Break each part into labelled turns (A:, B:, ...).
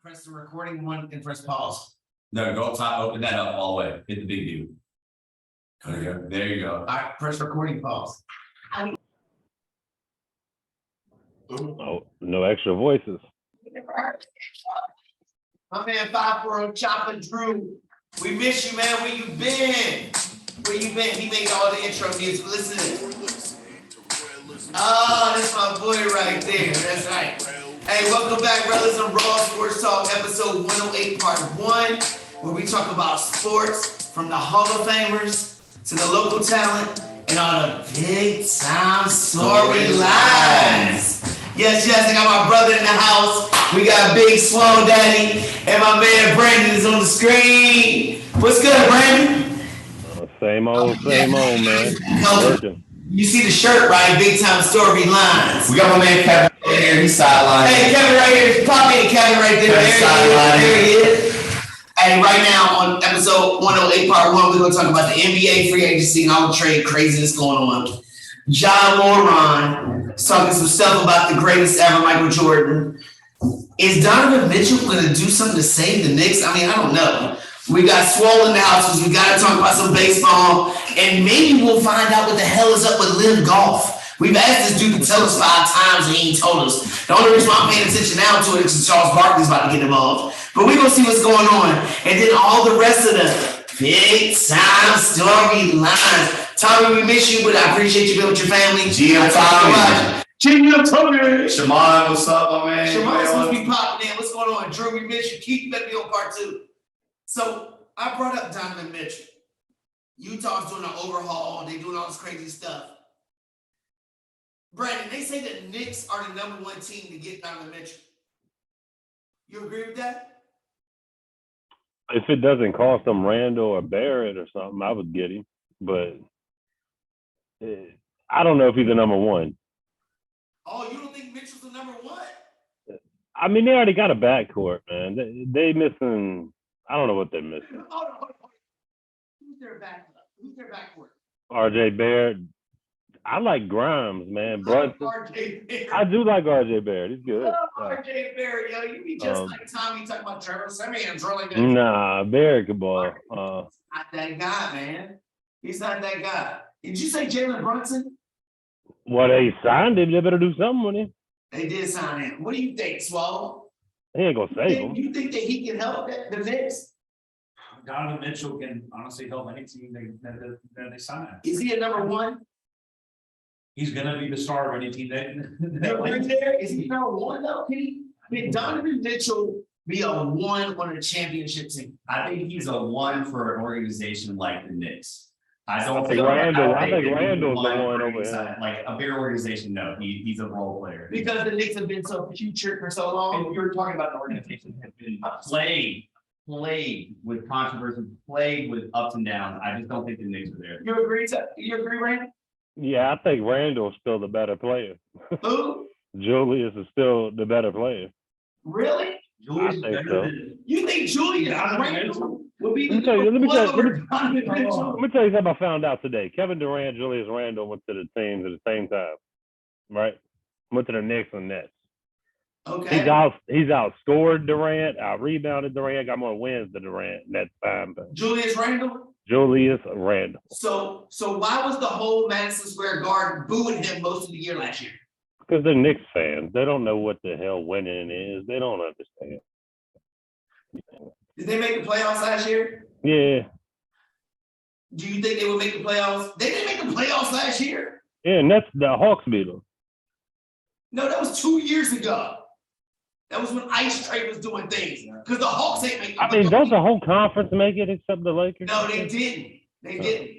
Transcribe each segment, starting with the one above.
A: Press the recording one and press pause.
B: No, go top, open that up all the way. Hit the big view. There you go.
A: All right, press recording pause.
C: Oh, no extra voices.
A: My man 5-4 Chopper Drew. We miss you, man. Where you been? Where you been? He made all the intro music. Listen. Oh, that's my boy right there. That's right. Hey, welcome back, Rellism Raw Sports Talk, episode 108, part 1, where we talk about sports from the Hall of Famers to the local talent and all the big-time storylines. Yes, I got my brother in the house. We got Big Swole Daddy, and my man Brandon is on the screen. What's good, Brandon?
C: Same old, man. Working.
A: You see the shirt, right? Big time storylines.
B: We got my man Kevin right here. He's sidelined.
A: Hey, Kevin right here. Pop in Kevin right there. There he is. Hey, right now on episode 108, part 1, we're going to talk about the NBA free agency and all the trade craziness going on. John Moran is talking some stuff about the greatest ever, Michael Jordan. Is Donovan Mitchell going to do something to save the Knicks? I mean, I don't know. We got Swole in the house because we got to talk about some baseball, and maybe we'll find out what the hell is up with Live Golf. We've asked this dude to tell us 5 times and he ain't told us. The only reason why I'm paying attention now to it is because Charles Barkley's about to get involved. But we're going to see what's going on. And then all the rest of the big-time storylines. Tommy, we miss you, but I appreciate you being with your family.
B: GM Tommy.
A: GM Tommy.
B: Shammond, what's up, my man?
A: Shammond's supposed to be popping in. What's going on? Drew, we miss you. Keith, you better be on part 2. So I brought up Donovan Mitchell. Utah's doing an overhaul. They're doing all this crazy stuff. Brandon, they say the Knicks are the #1 team to get Donovan Mitchell. You agree with that?
C: If it doesn't cost them Randall or Barrett or something, I would get him. But I don't know if he's the #1.
A: Oh, you don't think Mitchell's the #1?
C: I mean, they already got a backcourt, man. They missing. I don't know what they're missing.
A: Hold on. Who's their backcourt?
C: R.J. Barrett. I like Grimes, man. Brunson.
A: R.J. Barrett.
C: I do like R.J. Barrett. He's good.
A: R.J. Barrett, yo. You be just like Tommy talking about Trevor Simeon's really good.
C: Nah, Barrett can ball.
A: Not that guy, man. He's not that guy. Did you say Jalen Brunson?
C: Well, they signed him. They better do something with him.
A: They did sign him. What do you think, Swallow?
C: He ain't gonna save him.
A: You think that he can help the Knicks?
D: Donovan Mitchell can honestly help any team that they sign.
A: Is he a #1?
D: He's gonna be the star of any team that
A: Right there. Is he #1 though? Can Donovan Mitchell be a 1 on a championship team?
B: I think he's a 1 for an organization like the Knicks. I
C: think Randall's the one over here.
B: Like a bigger organization, no, he's a role player.
A: Because the Knicks have been so putrid for so long.
B: And we were talking about an organization that has been plagued with controversy, plagued with ups and downs. I just don't think the Knicks are there.
A: You agree, Rand?
C: Yeah, I think Randall's still the better player.
A: Who?
C: Julius is still the better player.
A: Really?
D: Julius
C: I think
D: better
C: so.
D: than
A: You think Julius Randle will be the
C: Let me tell you
A: Donovan Mitchell?
C: Let me tell you something I found out today. Kevin Durant, Julius Randle went to the teams at the same time, right? Went to the Knicks and Nets.
A: Okay.
C: He's outscored Durant, out-rebounded Durant, got more wins than Durant. That's fine. But
A: Julius Randle?
C: Julius Randle.
A: So why was the whole Madison Square Garden booing him most of the year last year?
C: Because they're Knicks fans. They don't know what the hell winning is. They don't understand.
A: Did they make the playoffs last year?
C: Yeah.
A: Do you think they would make the playoffs? They didn't make the playoffs last year.
C: Yeah, and that's the Hawks beat them.
A: No, that was 2 years ago. That was when Ice Trade was doing things. Because the Hawks ain't making
C: I mean, don't the whole conference make it except the Lakers?
A: No, they didn't. They didn't.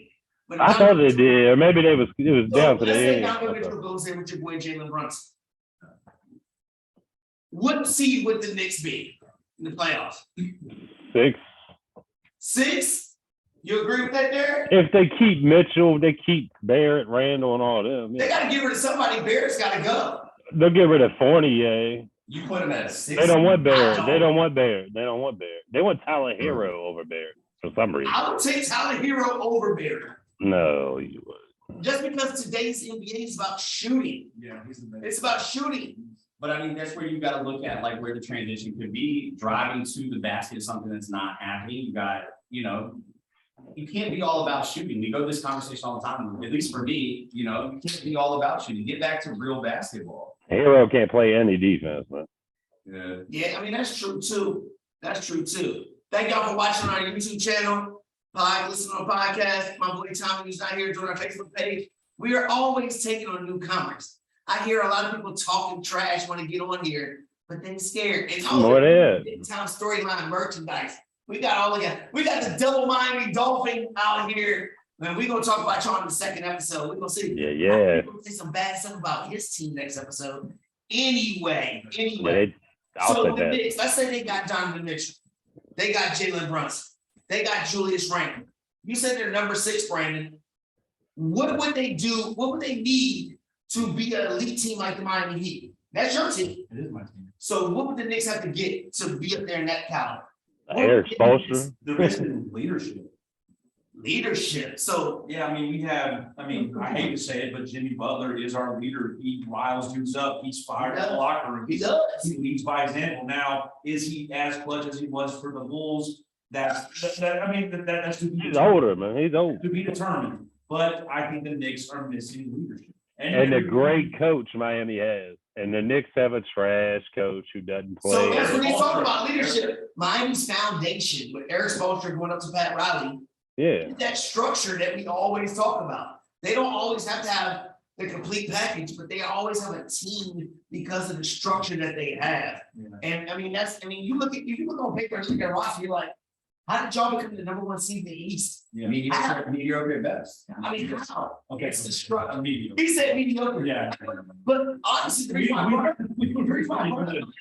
A: But
C: I thought they did, or maybe it was down to the
A: let's say
C: end.
A: Donovan Mitchell goes in with your boy Jalen Brunson. What seed would the Knicks be in the playoffs?
C: 6.
A: 6? You agree with that, Derrick?
C: If they keep Mitchell, they keep Barrett, Randall, and all them.
A: They got to get rid of somebody. Barrett's got to go.
C: They'll get rid of Fournier.
B: You put him at a 6.
C: They don't want Barrett. They don't want Barrett. They want Tyler Hero over Barrett for some reason.
A: I would take Tyler Hero over Barrett.
C: No, you would.
A: Just because today's NBA is about shooting.
D: yeah, he's the best.
A: It's about shooting.
B: But I mean, that's where you got to look at like where the transition could be. Driving to the basket is something that's not happening. You got, you can't be all about shooting. We go to this conversation all the time. At least for me, you can't be all about shooting. Get back to real basketball.
C: Hero can't play any defense, man.
A: Yeah, I mean, that's true too. That's true too. Thank y'all for watching our YouTube channel, listening on podcast. My boy Tommy who's not here doing our Facebook page. We are always taking on newcomers. I hear a lot of people talking trash want to get on here, but they're scared. And big time storyline merchandise. We got all we got the double Miami Dolphin out here. Man, we're gonna talk about y'all in the second episode. We're gonna see.
C: Yeah.
A: We're gonna say some bad stuff about his team next episode. Anyway. So the Knicks, let's say they got Donovan Mitchell, they got Jalen Brunson, they got Julius Randle. You said they're number 6, Brandon. What would they do? What would they need to be an elite team like the Miami Heat? That's your team.
D: It is my team.
A: So what would the Knicks have to get to be up there in that caliber?
C: Eric Spoelstra.
D: The reason leadership.
A: Leadership. So
D: yeah, I mean, I hate to say it, but Jimmy Butler is our leader. He riles dudes up. He's fired in the locker room.
A: He does.
D: He leads by example. Now, is he as clutch as he was for the Bulls? That's to be
C: He's older, man. He's old.
D: to be determined. But I think the Knicks are missing leadership.
C: And a great coach Miami has. And the Knicks have a trash coach who doesn't play.
A: So that's what he's talking about, leadership. Miami's foundation with Eric Spoelstra going up to Pat Riley.
C: Yeah.
A: That structure that we always talk about. They don't always have to have the complete package, but they always have a team because of the structure that they have.
D: Yeah.
A: And you look on paper and look at roster, you're like, how did y'all become the number 1 seed in the East?
D: Yeah.
B: Mediocre at best.
A: I mean, how?
D: Okay,
A: It's the structure.
D: mediocre.
A: He said mediocre.
D: Yeah.
A: But honestly, the reason why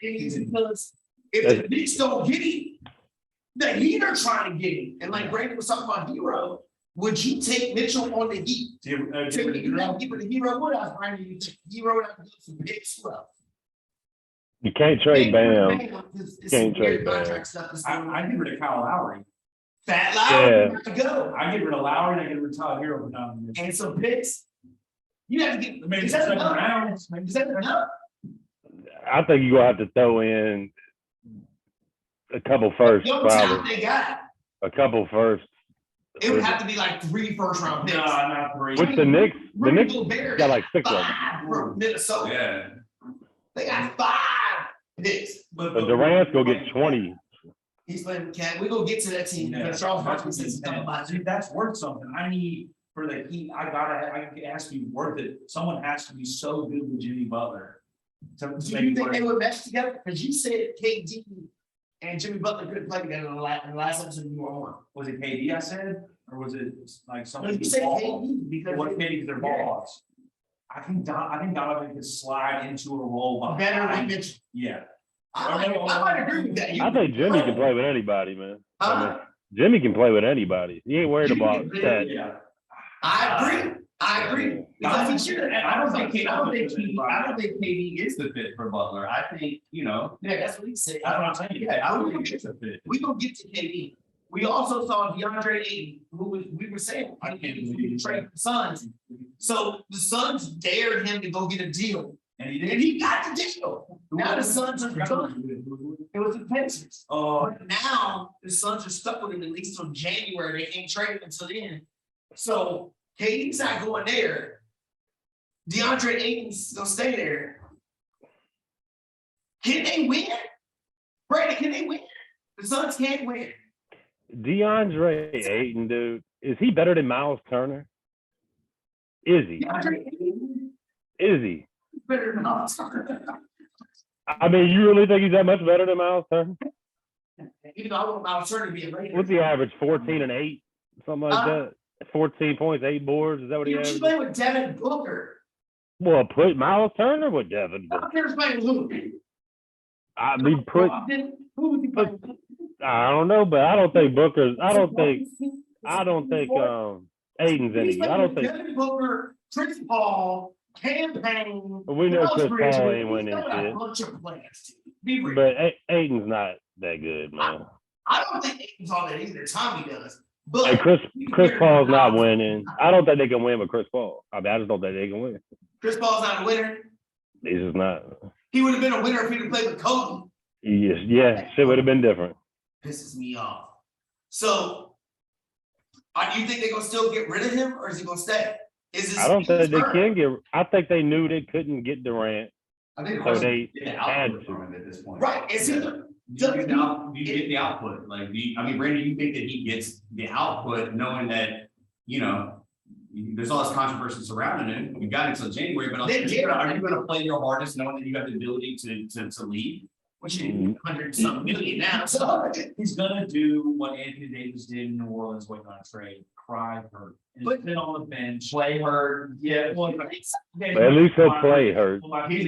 A: is because if the Knicks don't get him, the Heat are trying to get him. And like Brandon was talking about Hero, would you take Mitchell on the Heat? You not give it the Hero. What else, Brandon? You take Hero out and do some picks. Well,
C: You can't trade Bam.
A: Can't
C: trade Bam.
D: I get rid of Kyle Lowry.
A: Fat Lowry,
C: Yeah.
A: to go.
D: I get rid of Lowry and I get rid of Tyler Hero for Donovan Mitchell.
A: And some picks. You have to get.
D: Maybe
A: Is that
D: second
A: enough?
D: round.
A: Is that enough?
C: I think you're gonna have to throw in a couple firsts,
A: Young talent
C: probably.
A: they got.
C: A couple firsts.
A: It would have to be like 3 first-round picks.
D: No, not three.
C: Which the Knicks
A: Rudy Gobert
C: got like 6 of them.
A: 5 from Minnesota.
B: Yeah.
A: They got 5 picks.
C: But Durant's gonna get 20.
A: He's playing cat. We gonna get to that team because Charles Barkley says he's coming by.
D: See, that's worth something. I need for the Heat. I ask you, worth it. Someone has to be so good with Jimmy Butler. To
A: Do
D: make
A: you
D: it
A: think
D: work.
A: they would mesh together? Because you said KD and Jimmy Butler couldn't play together in the last episode you were on.
D: Was it KD I said, or was it like
A: No,
D: something?
A: you said KD because
D: What KD because they're balls. I think Donovan could slide into a role behind.
A: better than Mitchell.
D: Yeah.
A: I might agree with that.
C: I think Jimmy can play with anybody, man.
A: Huh?
C: Jimmy can play with anybody. He ain't worried about that.
D: Yeah.
A: I agree. Because he should.
B: I don't think KD is the fit for Butler. I think,
A: Yeah, that's what he said.
D: That's what I'm saying.
B: yeah, I don't think it's a fit.
A: We gonna get to KD. We also saw DeAndre Ayton, we were saying, I can't believe trade the Suns. So the Suns dared him to go get a deal,
D: And he
A: and
D: did.
A: he got the deal. Now the Suns are done. It was the Pacers. But now the Suns are stuck with him at least till January. They can't trade him until then. So KD's not going there. DeAndre Ayton's gonna stay there. Can they win? Brandon, can they win? The Suns can't win.
C: DeAndre Ayton, dude, is he better than Miles Turner? Is he?
A: DeAndre Ayton
C: Is he?
A: is better than us.
C: I mean, you really think he's that much better than Miles Turner?
A: Even though I want Miles Turner to be a Laker.
C: What's the average? 14 and 8, something like that. 14 points, 8 boards. Is that what he
A: You was
C: averages?
A: playing with Devin Booker.
C: Well, put Miles Turner with Devin.
A: Booker's playing with who?
C: I mean, put.
A: Who was he playing with?
C: I don't know, but I don't think Booker's. I don't think Aiden's any.
A: He's
C: I don't
A: playing with
C: think.
A: Devin Booker, Chris Paul, Campaign.
C: We know Chris Paul ain't winning
A: He's got a
C: shit.
A: bunch of players. Be real.
C: But Aiden's not that good, man.
A: I don't think Aiden's all that either. Tommy does. But
C: And Chris Paul's not winning. I don't think they can win with Chris Paul. I mean, I just don't think they can win.
A: Chris Paul's not a winner.
C: He's just not.
A: He would have been a winner if he'd have played with Kobe.
C: Yes, yeah, shit would have been different.
A: Pisses me off. So, do you think they're gonna still get rid of him, or is he gonna stay?
C: I don't think they can get. I think they knew they couldn't get Durant,
B: I think
C: so they
B: get the
C: had
B: output
C: to.
B: from him at this point.
A: Right? Is he?
B: Do you get the output? Like, Brandon, do you think that he gets the output knowing that, there's all this controversy surrounding him? We got until January, but are you gonna play your hardest knowing that you have the ability to lead?
A: Which is 100-something million now. So
D: He's gonna do what Anthony Davis did in New Orleans waiting on a trade, cry hurt, and
A: But-
D: sit on the bench.
B: Play hurt.
D: Yeah, well,
C: But at least he'll play hurt.
B: He's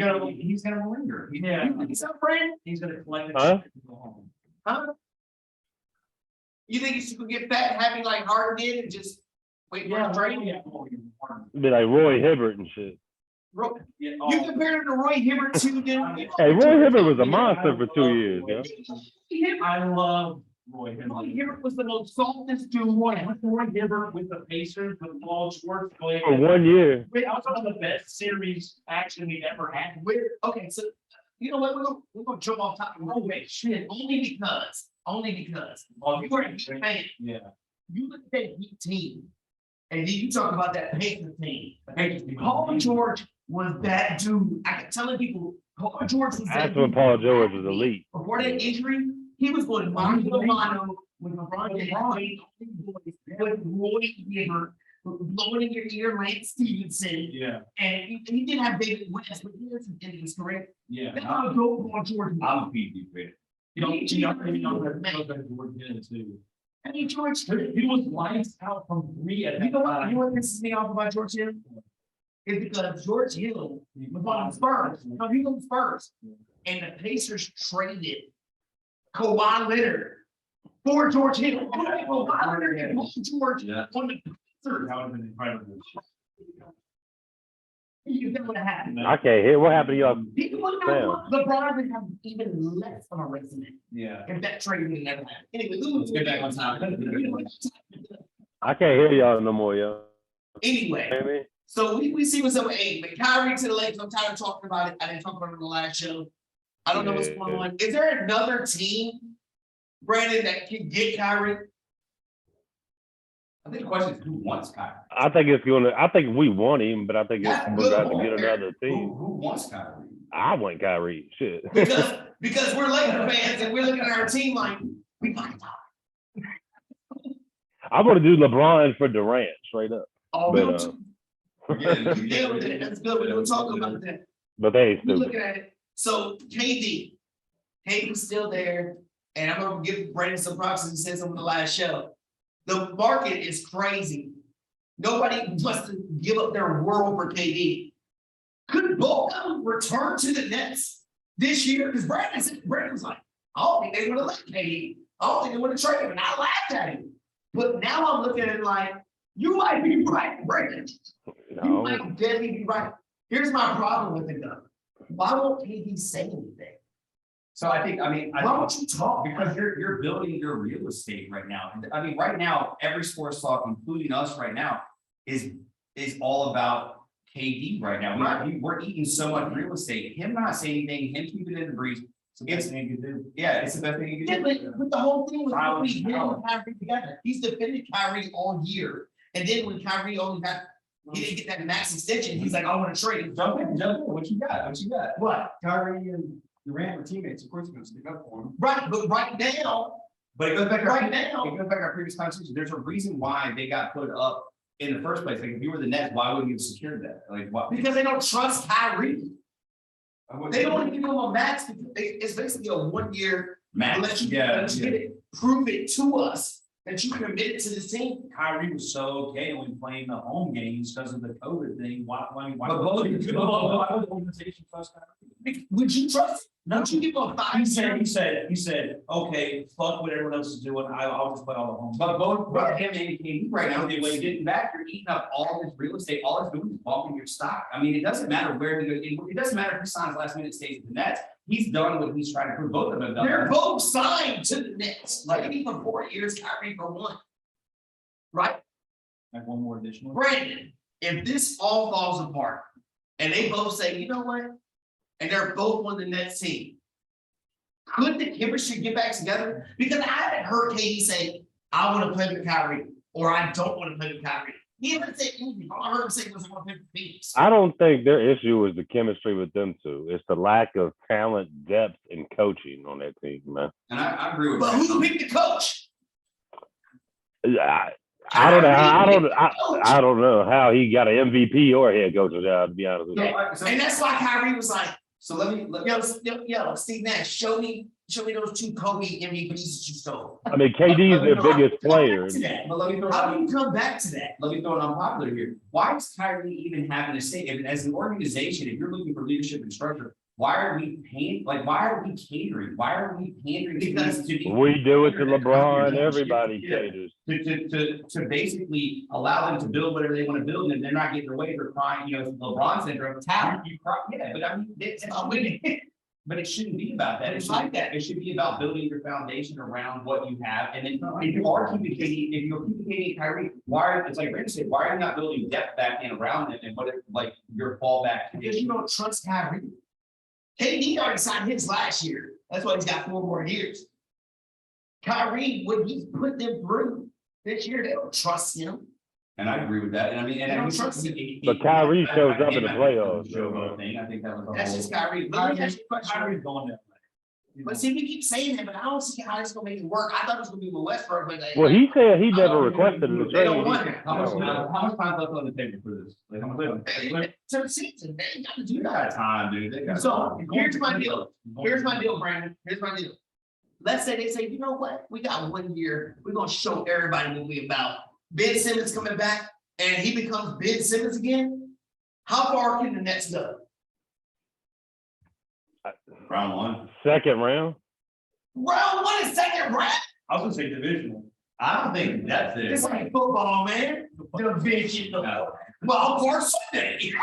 B: gonna linger.
D: Yeah,
A: he's a friend.
D: he's gonna collect it.
C: Huh?
D: and go home.
A: Huh? You think he should get fat and happy like Harden did and just wait for a trade?
D: Yeah.
C: Be like Roy Hibbert and shit.
D: Yeah,
A: You
D: oh,
A: compare him to Roy Hibbert too, dude.
C: Hey, Roy Hibbert was a monster for 2 years, yo.
D: I love Roy Hibbert.
A: Roy Hibbert was the most softest dude.
D: Roy Hibbert with the Pacers, with Paul George.
C: For 1 year.
D: That was one of the best series action we ever had.
A: Okay, so you know what? We're gonna jump off top. Oh wait, shit. Only because you were a Heat fan.
D: Yeah.
A: You look at that Heat team, and then you talk about that Pacers team.
D: Pacers.
A: Paul George was that dude. I kept telling people, Paul George was that
C: That's when
A: dude.
C: Paul George was elite.
A: Before that injury, he was going mano a mano with LeBron James, with Roy Hibbert, blowing in your ear, Lance Stevenson,
D: Yeah,
A: and he did have David West, but he was in his career.
D: yeah.
A: That's how dope Paul George was.
B: I'm a PG fan.
A: I mean, George,
D: He was lights out from 3 at
A: you
D: that
A: know what?
D: time.
A: You know what pisses me off about George Hill? Is because George Hill was on the Spurs. No, he was on the Spurs. And the Pacers traded Kawhi Leonard for George Hill. Kawhi Leonard and Paul George
B: Yeah.
A: on the Pacers.
D: That would have been incredible.
A: You know what happened?
C: I can't hear. What happened to y'all?
A: People would know LeBron would have even less of a resume
B: Yeah.
A: if that trade would never happened. Anyway,
B: Let's get back on topic.
C: I can't hear y'all no more, yo.
A: Anyway.
C: Hear me?
A: So we see what's up with eight, but Kyrie to the Lakers, I'm tired of talking about it. I didn't talk about it in the last show. I don't know what's going on. Is there another team, Brandon, that can get Kyrie?
B: I think the question is who wants Kyrie?
C: I think we want him, but I think
A: That's
C: we're going to
A: good.
C: get another team.
B: Who wants Kyrie?
C: I want Kyrie. Shit.
A: Because we're Lakers fans and we're looking at our team like, we might die.
C: I want to do LeBron for Durant, straight up.
A: Oh,
C: But,
A: yeah, that's good. We're talking about that.
C: But they ain't
A: We're
C: stupid.
A: looking at it. So KD's still there, and I'm gonna give Brandon some props as he said something in the last show. The market is crazy. Nobody wants to give up their world for KD. Could both of them return to the Nets this year? Because Brandon's like, I don't think they want to let KD. I don't think they want to trade him. And I laughed at him. But now I'm looking at it like, you might be right, Brandon. You
C: No.
A: might definitely be right. Here's my problem with it though. Why won't KD say anything?
B: So I think
A: Why don't you talk?
B: because you're building your real estate right now. I mean, right now, every sports talk, including us right now, is all about KD right now. We're eating so much real estate. Him not saying anything, him keeping it in the breeze.
D: It's the best thing you can do.
B: Yeah, it's the best thing you
A: Yeah,
B: can
A: but
B: do.
A: with the whole thing with
D: Silence
A: Kyrie, him
D: power.
A: and Kyrie together, he's defended Kyrie all year. And then when Kyrie he didn't get that max extension, he's like, I want to trade him.
B: Jump in. What you got?
A: What?
B: Kyrie and Durant were teammates. Of course, you're going to stick up for him.
A: Right, but right now,
B: But it goes back.
A: right now,
B: It goes back to our previous conversation. There's a reason why they got put up in the first place. Like if you were the Nets, why wouldn't you have secured that? Like what?
A: because they don't trust Kyrie. They don't want to give him a max because it's basically a 1 year.
B: Max.
A: Let you
B: Yeah.
A: get it, prove it to us that you committed to this team.
D: Kyrie was so okay when playing the home games because of the COVID thing. Why
B: But
D: would the organization trust Kyrie?
A: Would you trust?
D: No.
A: Would you give him a
D: He
A: 5
D: said, okay, fuck what everyone else is doing. I'll just play all the home.
B: But both him and KD right now, the way you're getting back, you're eating up all this real estate. All it's doing is bumping your stock. I mean, it doesn't matter where he goes. It doesn't matter if he signs last minute, stays at the Nets. He's done what he's trying to prove. Both of them have done.
A: They're both signed to the Nets. Like he for 4 years, Kyrie for 1. Right?
D: Like one more additional.
A: Brandon, if this all falls apart and they both say, you know what? and they're both on the Nets team. Could the chemistry get back together? Because I haven't heard KD say, I want to play with Kyrie, or I don't want to play with Kyrie. He hasn't said anything. All I heard him say was, I want to play with Phoenix.
C: I don't think their issue is the chemistry with them two. It's the lack of talent, depth, and coaching on that team, man.
B: And I agree with
A: But
B: that.
A: who picked the coach?
C: I don't know. I don't know how he got an MVP or a head coach's job, to be honest with you.
A: And that's why Kyrie was like,
B: So let me,
A: yo, Steve Nash, show me those two Kobe MVPs that you stole.
C: I mean, KD is their biggest player.
B: but let me throw
A: How do you come back to that?
B: Let me throw it unpopular here. Why is Kyrie even having a say? If, as an organization, if you're looking for leadership and structure, why are we paying? Like, why are we catering? Why are we pandering
A: Because
B: to the
C: We do it to LeBron. Everybody caters.
B: to basically allow them to build whatever they want to build, and they're not getting their way. They're crying, LeBron syndrome. Talent, yeah, but I mean, it's about winning. But it shouldn't be about that. It's like that. It should be about building your foundation around what you have. And then if you are keeping KD, if you're keeping KD and Kyrie, it's like Brandon said, why are you not building depth back in around them and what if like your fallback?
A: Because you don't trust Kyrie. KD already signed his last year. That's why he's got 4 more years. Kyrie, what he's put them through this year, they don't trust him.
B: And I agree with that. And I mean, and
A: They
B: I
A: don't
B: was
A: trust him.
C: But Kyrie shows up in the playoffs.
B: I think that was.
A: That's just Kyrie. But let me ask you a question.
D: Kyrie's going that way.
A: But see, we keep saying that, but I don't see how it's gonna make it work. I thought it was gonna be with Westbrook, but
C: Well, he said he never requested the
A: They don't
C: trade.
A: want it.
B: How much time left on the table for this? Like, how much?
A: To the season, they ain't gotta do
B: You
A: that.
B: got time, dude. They got
A: So
B: time.
A: here's my deal. Here's my deal, Brandon. Here's my deal. Let's say they say, you know what? We got 1 year. We're gonna show everybody what we about. Ben Simmons coming back and he becomes Ben Simmons again. How far can the Nets go?
B: Round one.
C: Second round.
A: Round 1 and second round.
D: I was gonna say divisional.
B: I don't think that's it.
A: It's like football, man. Division.
B: No.
A: Well, for Sunday.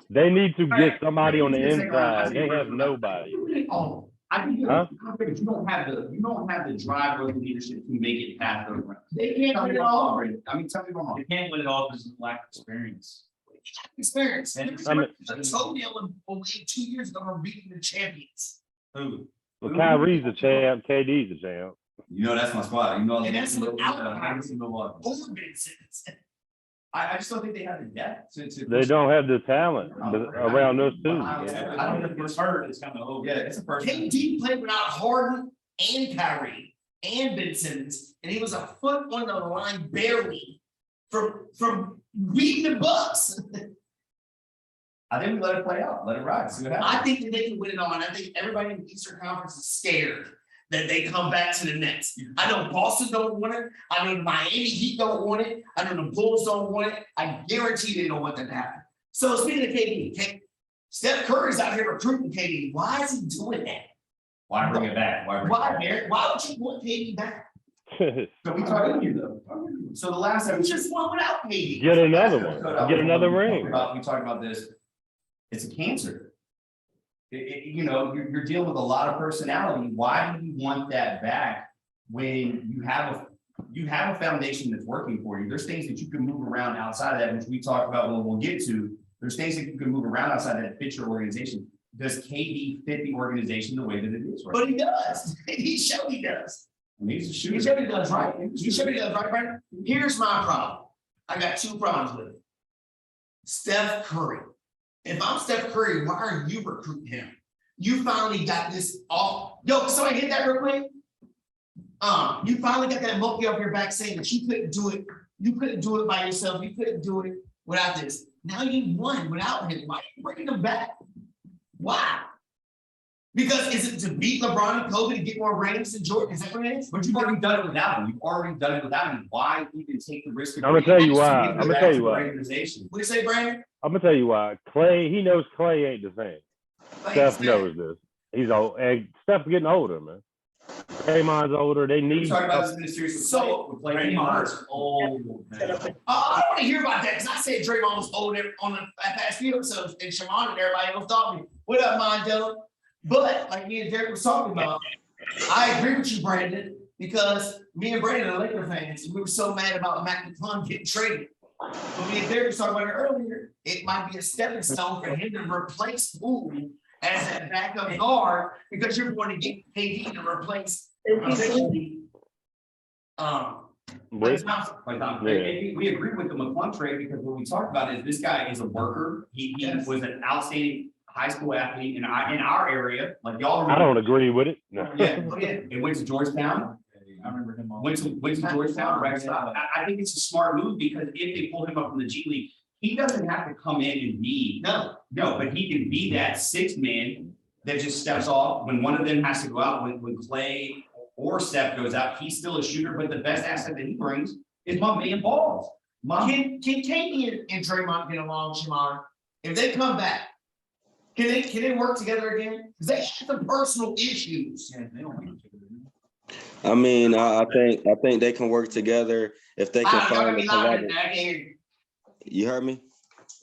C: They need to get somebody on the inside. They have nobody.
B: Oh, I think you
C: Huh?
B: don't have the drive or the leadership to make it past those rounds.
A: They can't win it all.
B: I mean, tell me if I'm wrong.
D: You can't win it all because of lack of experience.
A: Experience.
D: And-
A: I told you only 2 years ago, we're beating the champions.
D: Who?
C: Well, Kyrie's the champ. KD's the champ.
B: You know that's my squad. You know
A: And that's without
B: I can see
A: Or Ben Simmons.
B: I just don't think they have the depth to
C: They don't have the talent around those two.
B: I don't think
D: It's hurt, it's kind of over.
B: Yeah, it's a first.
A: KD played without Harden and Kyrie and Ben Simmons, and he was a foot on the line barely from beating the Bucks.
B: I think we let it play out, let it ride, see what happens.
A: I think that they can win it all, and I think everybody in the Eastern Conference is scared that they come back to the Nets. I know Boston don't want it. I know the Miami Heat don't want it. I know the Bulls don't want it. I guarantee they don't want that to happen. So speaking of KD, Steph Curry's out here recruiting KD. Why is he doing that?
B: Why bring it back?
A: Why, Derrick? Why would you want KD back?
B: So we talked about you though. So the last
A: You
B: episode.
A: just won without KD.
C: Get another one. Get another ring.
B: We talked about this. It's a cancer. You're dealing with a lot of personality. Why do you want that back when you have a foundation that's working for you? There's things that you can move around outside of that, which we talked about. We'll get to. There's things that you can move around outside that fit your organization. Does KD fit the organization the way that it is? Right?
A: But he does. He showed he does.
B: I mean, he's a
A: He
B: shooter.
A: showed he does, right? He showed he does, right, Brandon? Here's my problem. I got 2 problems with it. Steph Curry. If I'm Steph Curry, why are you recruiting him? You finally got this off. Yo, can somebody hit that real quick? You finally got that monkey off your back saying that you couldn't do it. You couldn't do it by yourself. You couldn't do it without this. Now you won without him. Why are you bringing him back? Why? Because is it to beat LeBron and Kobe to get more rings than Jordan? Is that what it is?
B: But you've already done it without him. You've already done it without him. Why even take the risk?
C: I'm gonna tell you why. I'm gonna tell you why.
B: Organization.
A: What do you say, Brandon?
C: I'm gonna tell you why. Clay, he knows Clay ain't the same.
A: Like,
C: Steph knows this. He's old. And Steph's getting older, man. Draymond's older. They
B: We
C: need.
B: talked about this in the series.
A: So,
B: Draymond's old, man.
A: I don't want to hear about that because I said Draymond was old on the past few episodes, and Shammond and everybody else thought me. What up, Mondale? But like me and Derrick was talking about, I agree with you, Brandon, because me and Brandon are Laker fans, and we were so mad about Mac McClung getting traded. But me and Derrick was talking about it earlier. it might be a stepping stone for him to replace Boone as that backup guard because you're going to get KD to replace essentially.
C: Wait,
B: We agree with the McClung trade because what we talked about is this guy is a worker. He was an outstanding high school athlete in our area. Like y'all.
C: I don't agree with it. No.
B: Yeah, it went to Georgetown.
D: I remember him.
B: Went to Georgetown. I think it's a smart move because if they pull him up from the G League, he doesn't have to come in and be but he can be that sixth man that just steps off when one of them has to go out. When Clay or Steph goes out, he's still a shooter, but the best asset that he brings is my man balls.
A: Can KD and Draymond get along, Shammond? If they come back, can they work together again? Because they have some personal issues.
D: Yeah, they don't.
E: I mean, I think they can work together if they can find a collaboration. You heard me?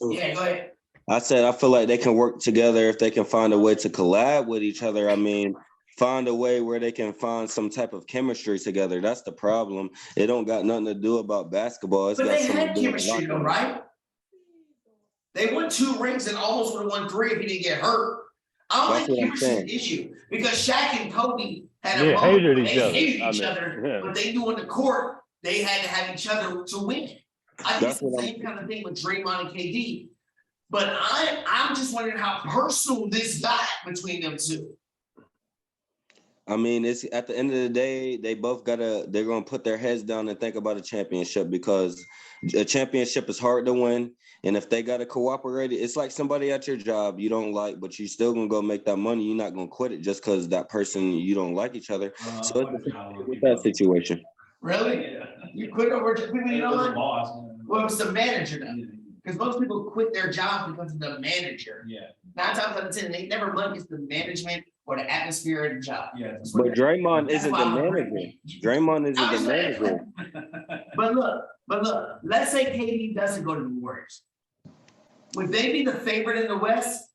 A: Yeah, go ahead.
E: I said I feel like they can work together if they can find a way to collab with each other. I mean, find a way where they can find some type of chemistry together. That's the problem. It don't got nothing to do about basketball. It's
A: But
E: got
A: they
E: something
A: had
E: to do with
A: chemistry though,
E: locker.
A: right? They won 2 rings and almost would have won 3 if he didn't get hurt. I don't
E: That's
A: think
E: what I'm
A: chemistry is an
E: saying.
A: issue because Shaq and Kobe had a
C: Yeah,
A: moment
C: hated
A: where
C: each
A: they
C: other.
A: hated
C: I
A: each
C: mean,
A: other,
C: yeah.
A: but they knew on the court they had to have each other to win. I think
E: That's
A: it's the
E: what
A: same kind of thing with Draymond and KD. But I'm just wondering how personal this got between them two.
E: I mean, it's at the end of the day, they're gonna put their heads down and think about a championship because a championship is hard to win. And if they gotta cooperate, it's like somebody at your job you don't like, but you still gonna go make that money. You're not gonna quit it just because that person you don't like each other. So it's that situation.
A: Really? You quit over people you don't like? Well, it's the manager then. Because most people quit their job because of the manager.
D: Yeah,
A: 9 times out of 10, they never look at the management or the atmosphere of the job.
D: yeah.
E: But Draymond isn't the manager. Draymond isn't the manager.
A: But look, let's say KD doesn't go to the Warriors. Would they be the favorite in the West?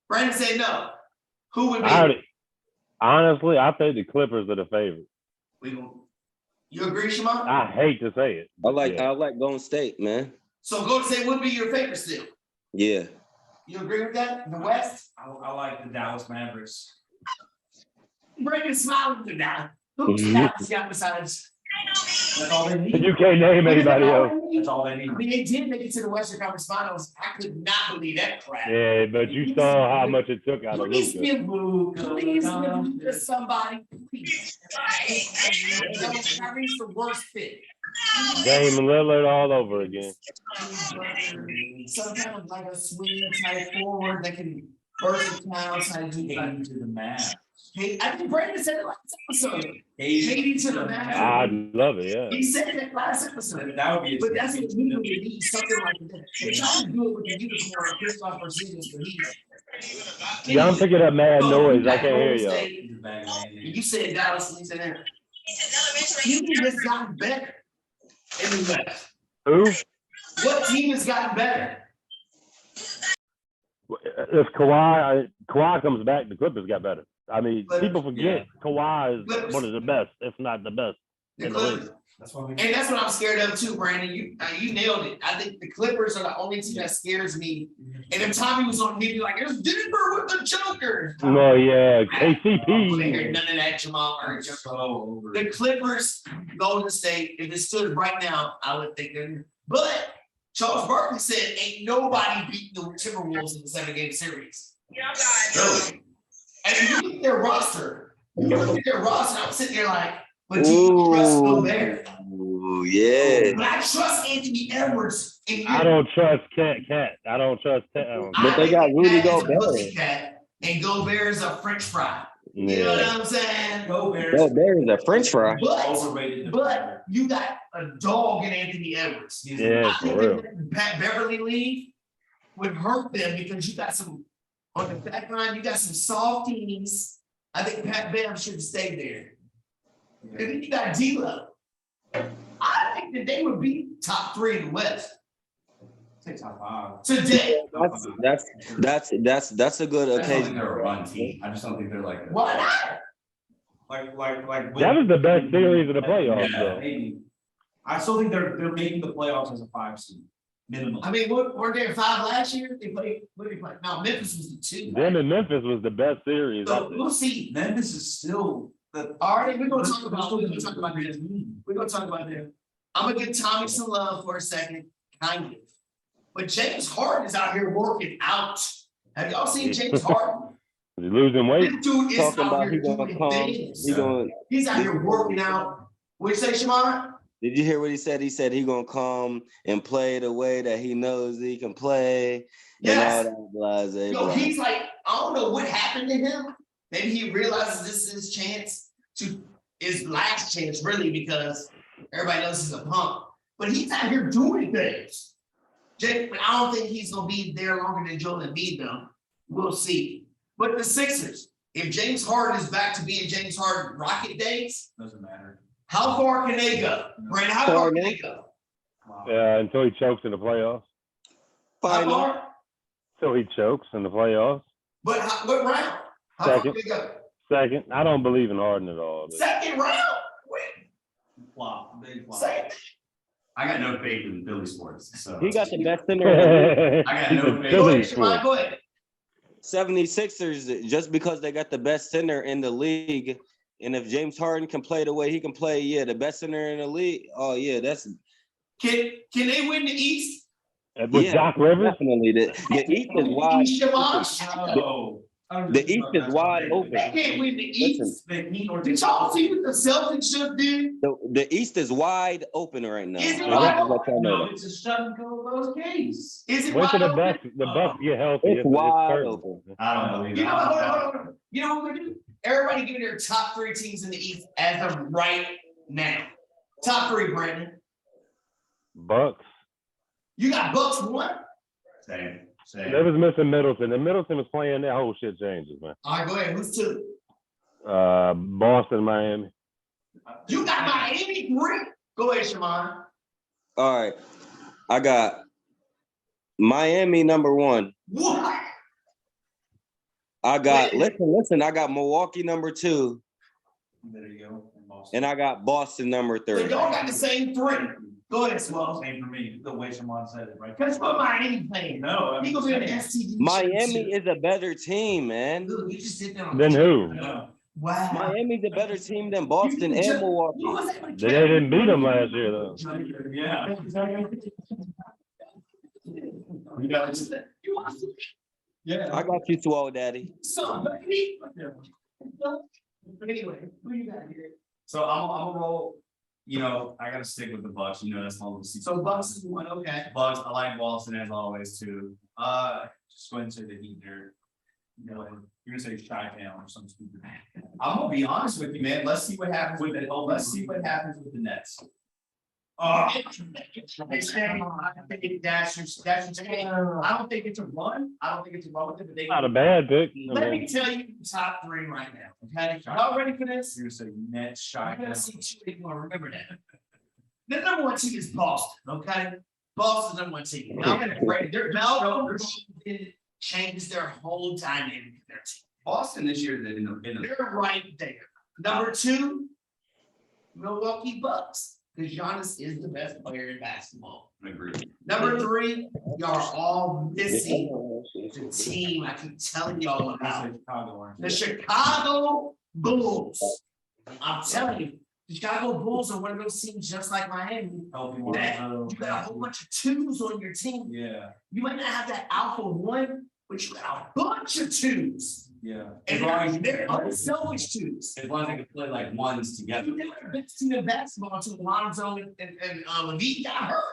A: Brandon said no. Who would be?
C: Honestly, I think the Clippers are the favorite.
A: You agree, Shammond?
C: I hate to say it.
E: I like Golden State, man.
A: So Golden State would be your favorite still.
E: Yeah.
A: You agree with that? In the West?
D: I like the Dallas Mavericks.
A: Brandon smiling to that. Who's Dallas got besides?
D: That's all they need.
C: You can't name anybody else.
D: That's all they
A: I
D: need.
A: mean, they did make it to the Western Conference Finals. I could not believe that crap.
C: Yeah, but you saw how much it took out of
A: Please
C: Luka.
A: give to somebody. Please. Kyrie's the worst fit.
C: Dame Lillard all over again.
A: Some kind of like a swing type forward that can versatile type do
D: Hating to the Mavs.
A: Hey, I think Brandon said it last episode. Hating to the Mavs.
C: I love it, yeah.
A: He said it last episode.
D: That would be.
A: But that's what we need, something like that. They try to do it with the unicorn, Christoph Porzingis, but he.
C: Yeah, I'm picking up mad noise. I can't hear y'all.
A: You said Dallas, you said there. Team has gotten better in the West.
C: Who?
A: What team has gotten better?
C: If Kawhi comes back, the Clippers got better. I mean,
A: But-
C: people forget Kawhi
A: But-
C: is one of the best, if not the best.
A: The
C: in the league.
A: Clippers.
D: That's what we.
A: And that's what I'm scared of too, Brandon. You nailed it. I think the Clippers are the only team that scares me. And if Tommy was on, he'd be like, "There's Denver with the Joker."
C: No, yeah,
A: I don't wanna
C: KCP.
A: hear none of that, Jamal Murray.
D: So over.
A: The Clippers, Golden State, if it stood right now, I would think they're. But Charles Barkley said, "Ain't nobody beating the Timberwolves in the 7-game series." Really? And if you look at their roster, I'm sitting there like, but do you trust Gobert?
E: Ooh, yeah.
A: But I trust Anthony Edwards.
C: I don't trust Cat. I don't trust Cat.
E: But they got Rudy Gobert.
A: And Gobert is a French fry. You know
C: Yeah.
A: what I'm saying?
E: There is a French fry.
A: But you got a dog in Anthony Edwards.
C: Yeah,
A: I
C: for
A: think
C: real.
A: that Pat Beverly leave would hurt them because you got some on the back line, you got some softies. I think Pat Bev should stay there. And then you got D-Lo. I think that they would be top 3 in the West
D: Say top 5.
A: today.
E: That's a good
B: I don't think
E: occasion.
B: they're a run team. I just don't think they're like.
A: Why not?
D: Like.
C: That was the best series of the playoffs,
D: Yeah,
C: though.
D: maybe. I still think they're making the playoffs as a 5 seed. minimum.
A: I mean, weren't there 5 last year? They played. What did they play? No, Memphis was the 2.
C: Them and Memphis was the best series. I
A: So
C: think.
A: we'll see.
D: Memphis is still the.
A: All right, we're gonna talk about this. We're gonna talk about that. I'm gonna give Tommy some love for a second, kind of. But James Harden is out here working out. Have y'all seen James Harden?
C: Is he losing weight?
A: This dude is
E: Talking
A: out
E: about
A: here
E: he gonna
A: doing
E: come.
A: things.
E: He's
A: He's out here working out. What you say, Shammond?
E: Did you hear what he said? He said he gonna come and play the way that he knows he can play.
A: Yes.
E: And all that blase,
A: Yo,
E: blah.
A: he's like, I don't know what happened to him. Maybe he realizes this is his chance his last chance, really, because everybody knows he's a punk. But he's out here doing things. But I don't think he's gonna be there longer than Joel Embiid, though. We'll see. But the Sixers, if James Harden is back to being James Harden Rocket days,
D: Doesn't matter.
A: how far can they go? Brandon, how far can they go?
D: Wow.
C: Until he chokes in the playoffs.
A: How
E: Final.
A: far?
C: Till he chokes in the playoffs.
A: But what round? How far
C: Second.
A: can they go?
C: Second, I don't believe in Harden at all. But.
A: Second round? Wait,
D: Flop, big flop.
A: say it.
B: I got no faith in Philly sports, so.
E: He got the best center in the league.
B: I got no faith.
A: Go
C: Philly
A: ahead, Shammond,
C: sports.
A: go ahead.
E: 76ers, just because they got the best center in the league, and if James Harden can play the way he can play, yeah, the best center in the league. Oh yeah, that's
A: Can they win the East?
C: With
E: yeah,
C: Doc Rivers?
E: definitely. The East is wide.
A: East, Shammond?
D: No.
E: The East is wide open.
A: They can't win the East.
D: The Heat or
A: Did y'all see what the Celtics just did?
E: The East is wide open right now.
A: Is it
E: I
A: wide
E: just let y'all know
D: No,
E: that.
D: it's a shut and go those case.
A: Is it
C: Wait till
A: wide
C: the
A: open?
C: Bucks get healthy.
E: It's wide
C: curtain.
E: open.
B: I don't believe
A: You
B: it.
A: know what? Hold on. You know what we're gonna do? Everybody give me their top 3 teams in the East as of right now. Top 3, Brandon.
C: Bucks.
A: You got Bucks 1?
B: Same.
C: They was missing Middleton. And Middleton was playing, that whole shit changes, man.
A: All right, go ahead. Who's 2?
C: Boston, Miami.
A: You got Miami 3? Go ahead, Shammond.
E: All right. I got Miami number 1.
A: What?
E: I got listen, I got Milwaukee number 2,
D: There you go.
E: and I got Boston number
A: So
E: 3.
A: y'all got the same 3. Go ahead, Swell.
D: Same for me, the way Shammond said it, right?
A: That's what Miami playing.
D: No,
A: He gonna be on the STD.
E: Miami is a better team, man.
A: Dude, you just sit down.
C: Then who?
D: No.
A: Wow.
E: Miami's a better team than Boston and Milwaukee.
C: They didn't beat them last year, though.
D: Yeah.
A: You got
D: Yeah.
E: I got you, Swole Daddy.
A: So, baby. Anyway, who you got here?
B: So I'm gonna roll, I gotta stick with the Bucks, that's my little secret.
A: So Bucks is 1, okay.
B: Bucks, I like Boston as always too. Just go ahead and say the Heat there. You're gonna say Chi-Town or something stupid. I'm gonna be honest with you, man. Let's see what happens with it. Let's see what happens with the Nets.
A: I don't think it's a run. I don't think it's a run with it, but they.
C: Not a bad pick.
A: Let me tell you the top 3 right now. Okay, y'all ready for this?
D: You're gonna say Nets,
A: I'm
D: Chi-Town.
A: gonna see 2 people remember that. The number 1 team is Boston. Okay, Boston's number 1 team. Now I'm gonna break. Their changes their whole dynamic of their team.
B: Boston this year,
A: They're right there. Number 2, Milwaukee Bucks, because Giannis is the best player in basketball.
B: Agreed.
A: Number 3, y'all are all missing the team I keep telling y'all about. The Chicago Bulls. I'm telling you, the Chicago Bulls are one of those teams just like Miami. That you got a whole bunch of 2s on your team.
D: Yeah,
A: You might not have that alpha 1, but you got a bunch of 2s.
D: yeah.
A: And they're unselfish 2s.
B: As long as they can play like ones together.
A: You never the best team in basketball until Lonzo and Levine got hurt.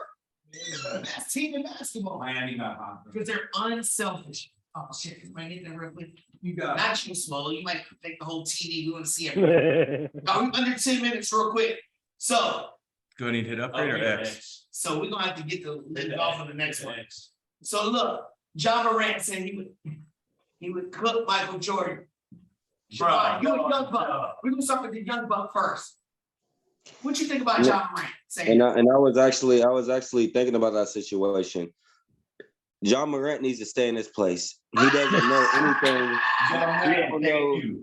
A: They're the best team in basketball
D: Miami got hot.
A: because they're unselfish. Oh shit! If I get there real quick,
D: You got.
A: not you, Small. You might take the whole TV. We want to see everything. Under 10 minutes, real quick. So,
F: Do I need to hit upgrade or X?
A: so we're gonna have to get the lid off of the next one. So look, John Morant said he would cook Michael Jordan. Bro, you a young buck. We're gonna start with the young buck first. What you think about John Morant saying?
E: And I was actually thinking about that situation. John Morant needs to stay in his place. He doesn't know anything.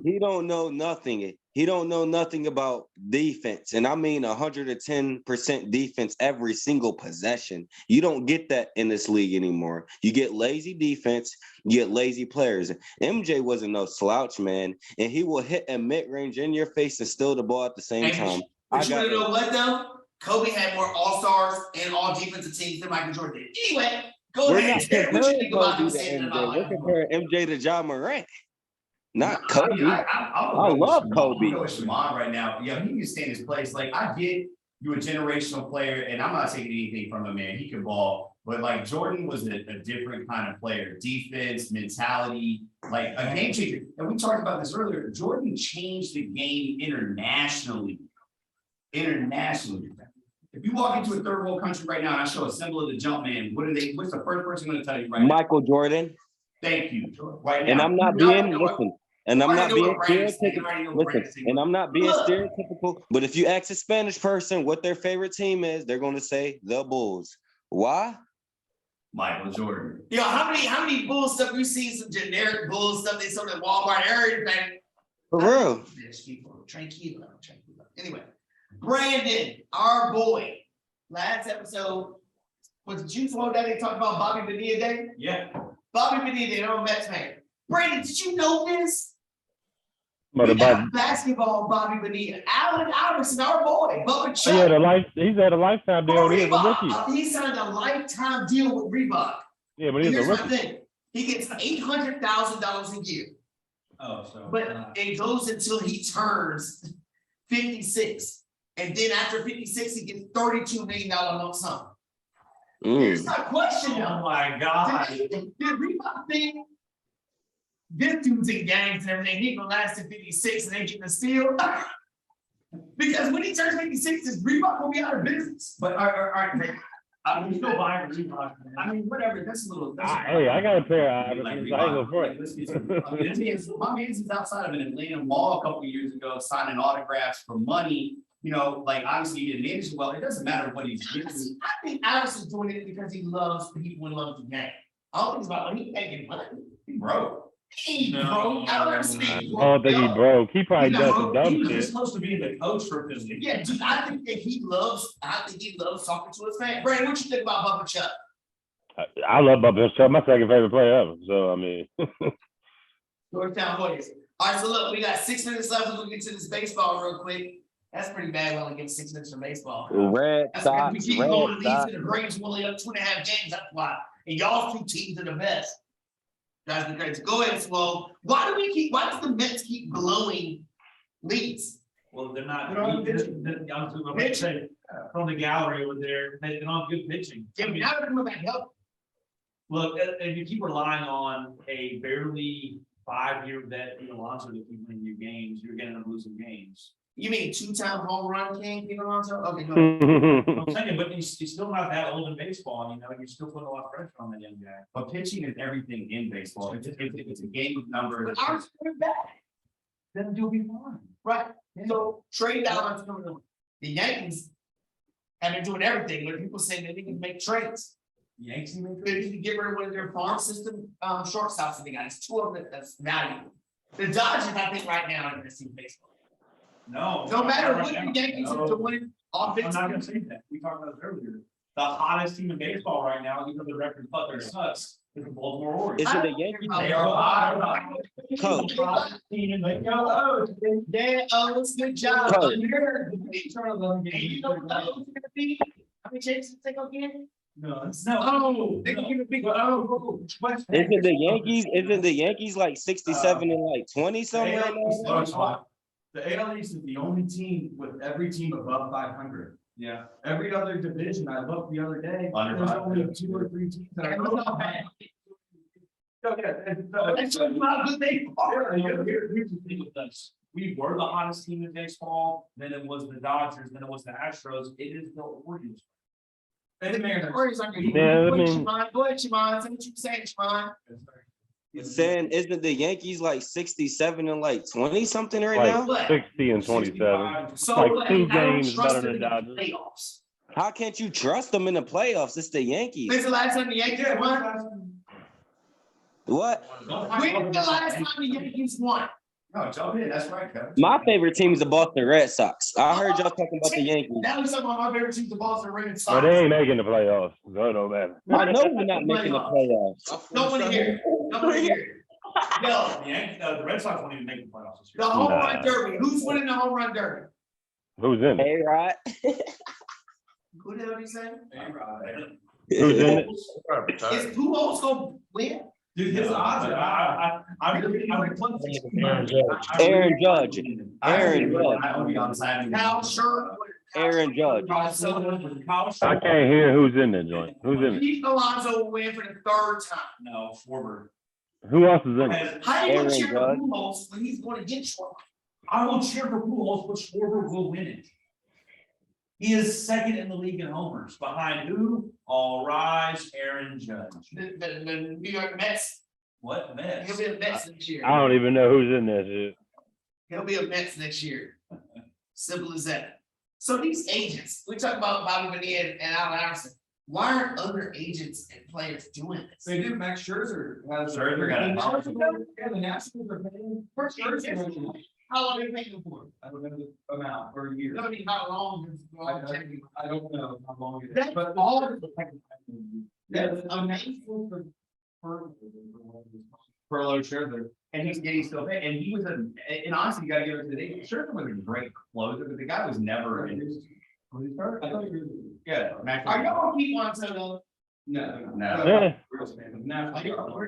E: He don't know nothing. He don't know nothing about defense. And I mean 110% defense every single possession. You don't get that in this league anymore. You get lazy defense, you get lazy players. MJ wasn't no slouch, man. And he will hit a mid-range in your face and steal the ball at the same time.
A: But you want to know what, though? Kobe had more all-stars and all defensive teams than Michael Jordan did. Anyway, go ahead. Terry, what you think about him saying about
E: We're comparing MJ to John Morant, not Kobe.
B: I
E: love Kobe.
B: I'm going with Shammond right now. Yeah, he needs to stay in his place. Like, I get you a generational player, and I'm not taking anything from him, man. He can ball. But, like, Jordan was a different kind of player. Defense, mentality, like a game changer. And we talked about this earlier. Jordan changed the game internationally. If you walk into a third world country right now and I show a symbol of the jump man, what's the first person going to tell you right now?
E: Michael Jordan.
B: Thank you. Right now.
E: And I'm not being stereotypical. But if you ask a Spanish person what their favorite team is, they're going to say the Bulls. Why?
B: Michael Jordan.
A: Yo, how many Bulls stuff you see? Some generic Bulls stuff they sold at Walmart area.
E: For real.
A: Tranquilo. Anyway, Brandon, our boy. Last episode was the Juice WRLD that they talked about Bobby Bonilla Day.
B: Yeah.
A: Bobby Bonilla Day, I'm a Mets fan. Brandon, did you know this?
C: But
A: We
C: about
A: got basketball Bobby Bonilla. Allen Iverson, our boy. Bubba Chuck.
C: he's had a lifetime deal. He is a rookie.
A: He signed a lifetime deal with Reebok.
C: Yeah, but he's a
A: Here's my
C: rookie.
A: thing. He gets $800,000 a year.
D: Oh, so.
A: But it goes until he turns 56. And then after 56, he gets $32 million lump sum. Here's my question
D: Oh
A: now.
D: my God.
A: Did Reebok think this dude's in gangs and everything, he gonna last to 56 and they getting a steal? Because when he turns 56, is Reebok gonna be out of business?
B: But all right.
D: I mean, still buying Reebok.
B: I mean, whatever. That's a little.
C: Hey, I got a pair of Iversons. I ain't gonna front.
B: Let's get some. My man's is outside of an Atlanta mall a couple of years ago, signing autographs for money. You know, like obviously he didn't manage well. It doesn't matter what he's doing.
A: I think Iverson's doing it because he loves people and loves the game. I don't think it's about he making money.
B: He broke.
A: He
D: No,
A: broke. I don't
C: I
A: understand.
C: don't think he broke. He probably
A: No,
C: does some
D: He
C: dumb
D: was
C: shit.
D: just supposed to be the coach for this.
A: Yeah, dude, I think he loves talking to his fans. Brandon, what you think about Bubba Chuck?
C: I love Bubba Chuck. My second favorite player ever. So I mean,
A: Georgetown Warriors. All right, so look, we got 6 minutes left. We'll get to this baseball real quick. That's pretty bad. We only get 6 minutes for baseball.
E: Red
A: That's because we
E: Sox,
A: keep
E: Red
A: going. Leads
E: Sox.
A: to the Braves only up 2.5 games. That's why. And y'all 2 teams are the best. Drives me crazy. Go ahead, Swole. Why does the Mets keep blowing leads?
D: Well, they're not.
A: They're on
D: Pitching from the gallery over there. They don't have good pitching.
A: Yeah, now they're coming back help.
D: Look, if you keep relying on a barely 5-year vet, Alonso, to keep winning you games, you're going to end up losing games.
A: You mean 2-time home run king, Pete Alonso? Okay, go ahead.
D: I'm saying, but he's still not that old in baseball. You're still putting a lot of pressure on that young guy.
B: But pitching is everything in baseball. It's a game of numbers.
A: But ours are back.
D: Then you'll be fine.
A: Right. So trade dollars coming on. The Yankees have been doing everything, but people saying they need to make trades.
D: Yankees
A: They need to get rid of one of their farm system shortstops that they got. It's 2 of them that's valuable. The Dodgers, I think, right now are going to see baseball.
D: No.
A: No matter what the Yankees are doing,
D: I'm not gonna
A: offensively.
D: say that. We talked about it earlier. The hottest team in baseball right now, even though the record cut their sucks, is the Baltimore Orioles.
E: Is it the Yankees?
A: They
D: are hot.
E: Coach.
A: Yeah, it's good job.
E: Coach.
A: And you know what it's gonna be? How many chances to take again?
D: No,
A: Oh, they can give a big
E: Isn't the Yankees like 67 and like 20 something right now?
G: The AL East is the only team with every team above 500.
D: Yeah.
G: Every other division, I looked the other day,
B: Under
G: there's
B: 500.
G: only 2 or 3 teams. that are
A: That's not bad.
G: That's
A: not good thing.
D: Here's the thing with us. We were the hottest team in baseball, then it was the Dodgers, then it was the Astros. It is the Orioles.
G: And the Mariners.
A: Warriors aren't good.
C: Yeah, I mean-
A: Go ahead, Shammond. Say what you saying, Shammond.
E: Saying isn't the Yankees like 67 and like 20 something right
C: Like
E: now?
A: What?
C: 60 and 27.
A: So
C: Like 2
A: I don't
C: games
A: trust
C: better
A: them
C: than
A: in the
C: Dodgers.
A: playoffs.
E: How can't you trust them in the playoffs? It's the Yankees.
A: When's the last time the Yankees won?
E: What?
A: When the last time the Yankees won?
B: No, jump in. That's right, Kevin.
E: My favorite team is the Boston Red Sox. I heard y'all talking about the Yankees.
A: Now we're talking about my favorite team, the Boston Red Sox.
C: But they ain't making the playoffs. So it don't matter.
E: I know we're not making the playoffs.
A: No one here. No one here. Yo,
D: The Red Sox won't even make the playoffs this
A: the
D: year.
A: home run derby. Who's winning the home run derby?
C: Who's in it?
E: Hey, right?
A: Who the hell did he say?
C: Who's in it?
A: Is Pujols gonna win?
D: Dude, his odds are, I would put
E: Aaron Judge. Aaron Judge.
B: I will be on the side.
A: Kyle Scherzer.
E: Aaron Judge.
C: I can't hear who's in the joint. Who's in it?
A: Pete Alonso will win for the third time.
D: No, Forward.
C: Who else is in it?
A: How you gonna
E: Aaron
A: cheer for
E: Judge.
A: Pujols when he's going to get short?
D: I will cheer for Pujols, but Schwarber will win it. He is second in the league in homers. Behind who? All rise, Aaron Judge.
A: The New York Mets.
D: What mess?
A: He'll be a Mets next year.
C: I don't even know who's in this shit.
A: He'll be a Mets next year. Simple as that. So these agents, we talk about Bobby Bonilla and Allen Iverson. Why aren't other agents and players doing this?
G: They do. Max Scherzer has.
B: Scherzer got it.
G: Yeah, the Nationals are paying.
A: For Scherzer. How long are they paying him for?
G: I don't know the amount for a year.
A: I mean, how long?
G: I don't know how long it is.
A: That's
G: But
A: all.
G: That's
A: amazing.
D: Furlough Scherzer. And he's still paying. And he was and honestly, you gotta give it to the day. Scherzer was a great closer, but the guy was never in.
G: I thought you
D: Yeah. Max-
A: Are y'all gonna keep on to the?
G: No.
C: Yeah.
A: Where's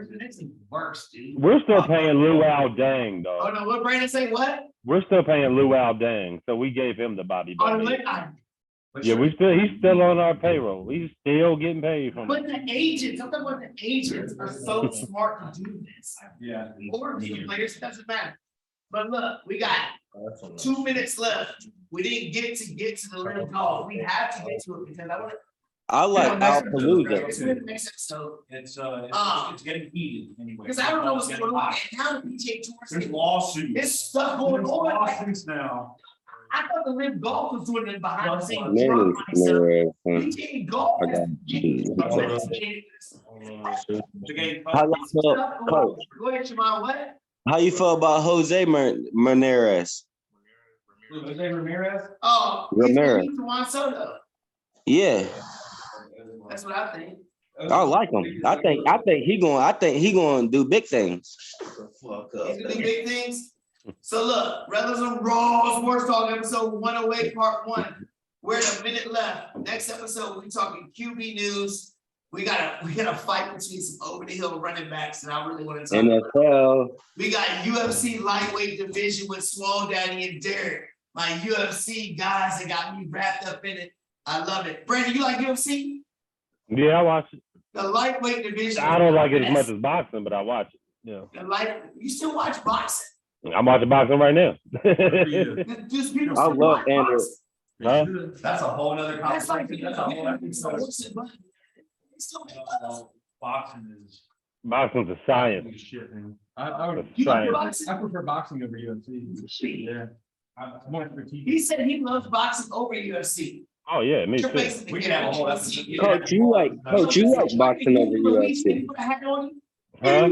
A: the next worst, dude?
C: We're still paying Luau Dang,
A: Oh
C: dog.
A: no, what Brandon say? What?
C: We're still paying Luau Dang, so we gave him the Bobby
A: On the
C: Bonilla.
A: late
C: Yeah, he's still on our payroll. He's still getting paid from
A: But
C: it.
A: the agents, I'm talking about the agents are so smart to do this.
D: Yeah.
A: Or the players, it doesn't matter. But look, we got 2 minutes left. We didn't get to the little call. We have to get to it because I want to.
E: I like Al Palooza.
A: It's been the next episode.
D: It's getting heated anyway.
A: Because I don't know what's going on. And now the PGA
D: There's
A: Tour,
D: lawsuits.
A: there's stuff going
D: There's
A: on.
D: lawsuits now.
A: I thought the Live Golf was doing it behind the scenes.
E: Man,
A: PGA Golf has investigated this.
E: How y'all feel, Coach?
A: Go ahead, Shammond. What?
E: How you feel about Jose Maneras?
D: Jose Ramirez?
A: Oh,
E: Ramirez.
A: he's Juan Soto.
E: Yeah,
A: That's what I think.
E: I like him. I think he going to do big things.
A: He's gonna do big things. So look, Rellism Raw Sports Talk episode 108, part 1. We're at a minute left. Next episode, we're talking QB news. We got a fight between some over the hill running backs, and I really want to talk about.
E: NFL.
A: We got UFC lightweight division with Swole Daddy and Derrick. My UFC guys that got me wrapped up in it. I love it. Brandon, you like UFC?
C: Yeah, I watch it.
A: The lightweight division.
C: I don't like it as much as boxing, but I watch it. Yeah.
A: You still watch boxing?
C: I'm watching boxing right now.
A: Just people
E: I
A: still
E: love
A: watch
E: Andrew.
A: boxing.
C: Huh?
B: That's a whole nother
A: That's like
B: conversation. That's a whole episode.
D: Boxing is.
C: Boxing's a science.
D: Shit, man.
G: I would.
A: You like
C: Science.
A: boxing?
G: I prefer boxing over UFC. Yeah. I'm more strategic.
A: He said he loves boxing over UFC.
C: Oh yeah, me
A: You're
C: too.
A: basically
B: We can have a whole
A: UFC.
B: episode.
E: Coach, you like boxing over UFC.
A: Put a hat on you.
C: Huh?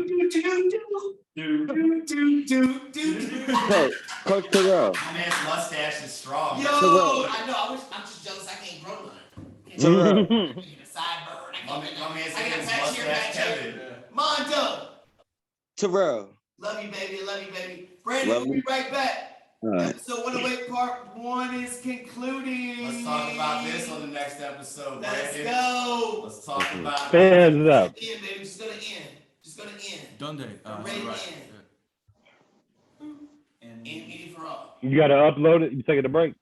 E: Coach Terrell.
B: My man's mustache is strong.
A: Yo,
E: Terrell.
A: I know. I'm just jealous. I can't grow one.
E: Terrell.
A: Sideburn.
B: My man's
A: I got
B: name is
A: back here, back
B: Mustache
A: here.
B: Kevin.
A: Mondo.
E: Terrell.
A: Love you, baby. Love you, baby. Brandon,
E: Love
A: we'll be
E: you.
A: right back.
E: All right.
A: Episode 108, part 1 is concluding.
B: Let's talk about this on the next episode,
A: Let's
B: Brandon.
A: go.
B: Let's talk about
C: Fans up.
A: End, baby. Just gonna end. Just gonna end.
F: Dundee.
A: Ready to
F: Right.
A: end. End for all.
C: You gotta upload it. You taking a break.